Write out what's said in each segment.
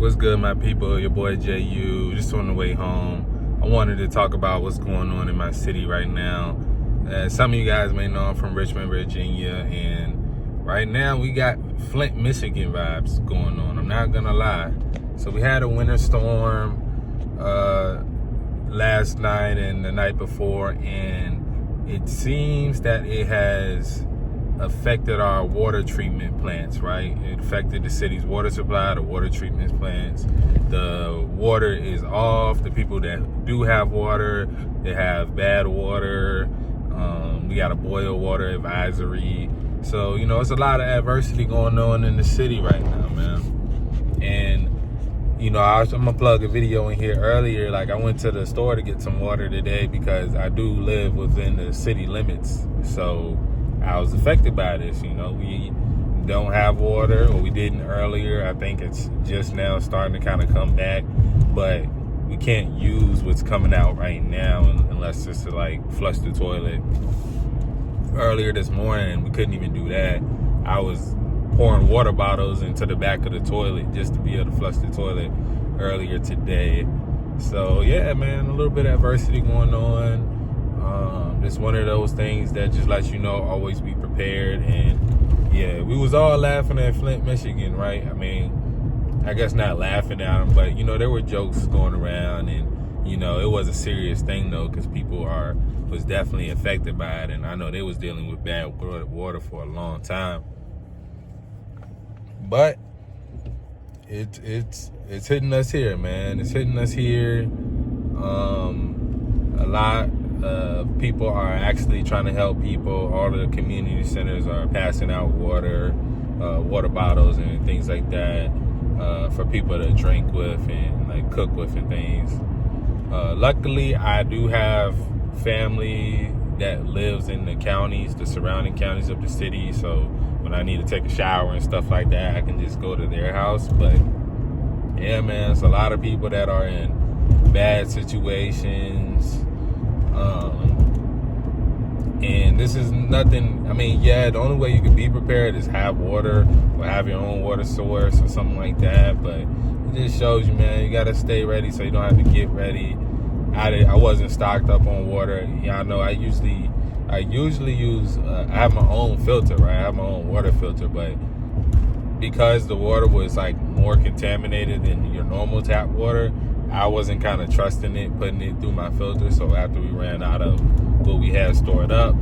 What's good, my people? Your boy JU, just on the way home. I wanted to talk about what's going on in my city right now. Some of you guys may know I'm from Richmond, Virginia, and right now we got Flint, Michigan vibes going on. I'm not gonna lie. So we had a winter storm last night and the night before, and it seems that it has affected our water treatment plants, right? It affected the city's water supply, the water treatment plants. The water is off. The people that do have water, they have bad water. We got a boil water advisory. So, it's a lot of adversity going on in the city right now, man. And, I'm going to plug a video in here earlier. Like, I went to the store to get some water today because I do live within the city limits. So I was affected by this. We don't have water, or we didn't earlier. I think it's just now starting to kind of come back, but we can't use what's coming out right now unless it's to like flush the toilet. Earlier this morning, we couldn't even do that. I was pouring water bottles into the back of the toilet just to be able to flush the toilet earlier today. So yeah, man, a little bit of adversity going on. It's one of those things that just lets you know, always be prepared. And yeah, we was all laughing at Flint, Michigan, right? I mean, I guess not laughing at them, but there were jokes going around, and it was a serious thing though, because people was definitely affected by it, and I know they was dealing with bad water for a long time. But it's hitting us here, man. It's hitting us here. A lot of people are actually trying to help people. All the community centers are passing out water bottles and things like that for people to drink with and like cook with and things. Luckily, I do have family that lives in the surrounding counties of the city. So when I need to take a shower and stuff like that, I can just go to their house. But yeah, man, it's a lot of people that are in bad situations. And this is nothing. I mean, yeah, the only way you can be prepared is have water or have your own water source or something like that. But it just shows you, man, you got to stay ready so you don't have to get ready. I wasn't stocked up on water. I know I usually use, I have my own filter, right? I have my own water filter, but because the water was like more contaminated than your normal tap water, I wasn't kind of trusting it, putting it through my filter. So after we ran out of what we had stored up,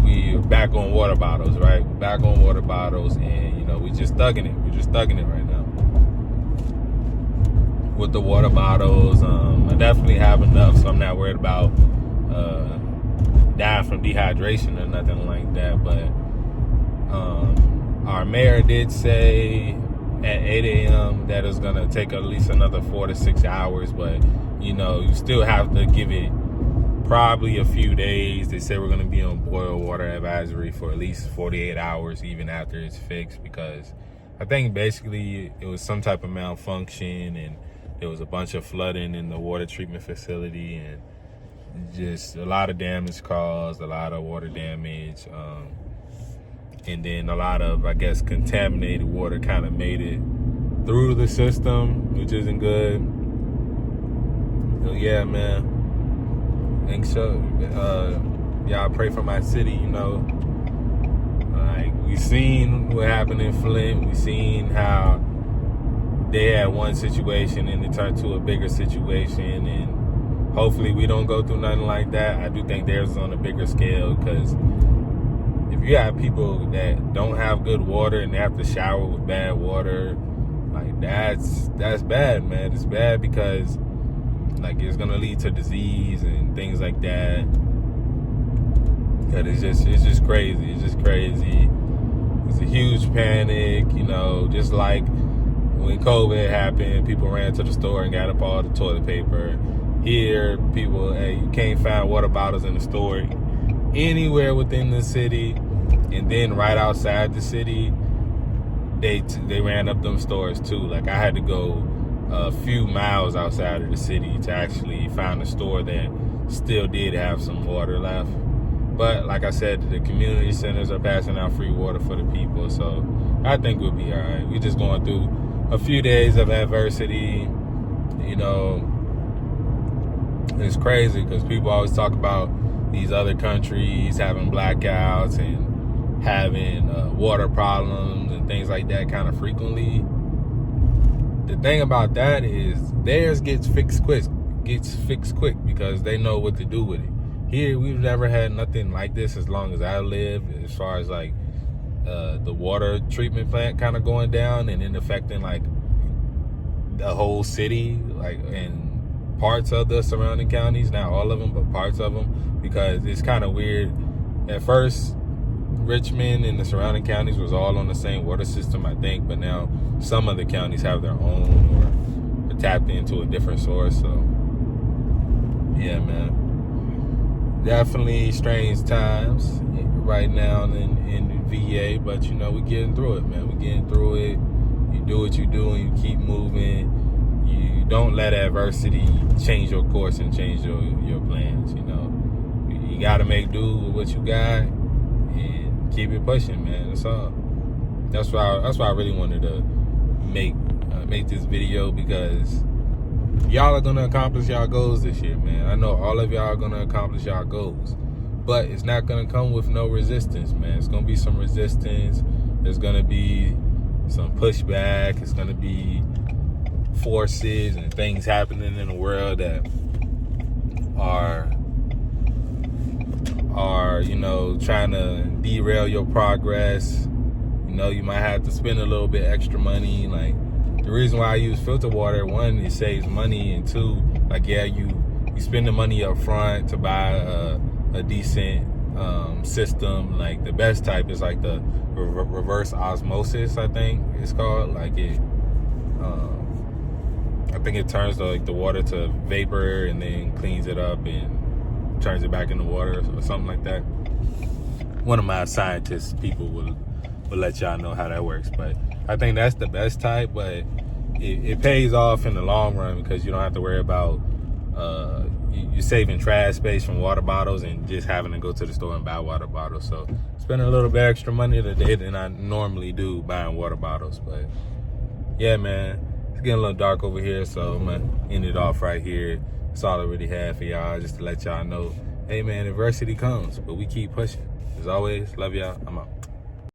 we were back on water bottles, right? We're back on water bottles, and we just thugging it. We're just thugging it right now with the water bottles. I definitely have enough, so I'm not worried about dying from dehydration or nothing like that. But our mayor did say at 8 a.m. that it's gonna take at least another 4 to 6 hours, but you still have to give it probably a few days. They say we're gonna be on boil water advisory for at least 48 hours, even after it's fixed, because I think basically it was some type of malfunction, and there was a bunch of flooding in the water treatment facility, and just a lot of damage caused, a lot of water damage, and then a lot of, I guess, contaminated water kind of made it through the system, which isn't good. So yeah, man. Thanks. So y'all pray for my city. Like, we seen what happened in Flint. We seen how they had one situation and it turned to a bigger situation, and hopefully we don't go through nothing like that. I do think theirs is on a bigger scale, because if you have people that don't have good water and they have to shower with bad water, like that's bad, man. It's bad because like it's gonna lead to disease and things like that. Cause it's just crazy. It's just crazy. It's a huge panic, just like when COVID happened, people ran to the store and got up all the toilet paper. Here, people, hey, you can't find water bottles in the store anywhere within the city. And then right outside the city, they ran up them stores too. Like, I had to go a few miles outside of the city to actually find a store that still did have some water left. But like I said, the community centers are passing out free water for the people, so I think we'll be all right. We're just going through a few days of adversity. You know, it's crazy because people always talk about these other countries having blackouts and having water problems and things like that kind of frequently. The thing about that is theirs gets fixed quick because they know what to do with it. Here, we've never had nothing like this as long as I live, as far as like the water treatment plant kind of going down and then affecting like the whole city, like in parts of the surrounding counties, not all of them, but parts of them, because it's kind of weird. At first, Richmond and the surrounding counties was all on the same water system, I think, but now some of the counties have their own or tapped into a different source. So yeah, man, definitely strange times right now in VA, but you know, we getting through it, man. We getting through it. You do what you do and you keep moving. You don't let adversity change your course and change your plans. You know, you got to make do with what you got and keep it pushing, man. That's all. That's why I really wanted to make this video, because y'all are gonna accomplish y'all goals this year, man. I know all of y'all are gonna accomplish y'all goals, but it's not gonna come with no resistance, man. It's gonna be some resistance. There's gonna be some pushback. It's gonna be forces and things happening in the world that are you know, trying to derail your progress. You know, you might have to spend a little bit extra money. Like, the reason why I use filter water, one, it saves money, and two, like, yeah, you spend the money up front to buy a decent system. Like, the best type is like the reverse osmosis, I think it's called. Like, it I think it turns the water to vapor and then cleans it up and turns it back into water or something like that. One of my scientist people will let y'all know how that works, but I think that's the best type. But it pays off in the long run because you don't have to worry about you're saving trash space from water bottles and just having to go to the store and buy water bottles. So spending a little bit extra money today than I normally do buying water bottles. But yeah, man, it's getting a little dark over here, so I'm gonna end it off right here. That's all I really had for y'all, just to let y'all know, hey man, adversity comes, but we keep pushing. As always, love y'all. I'm out.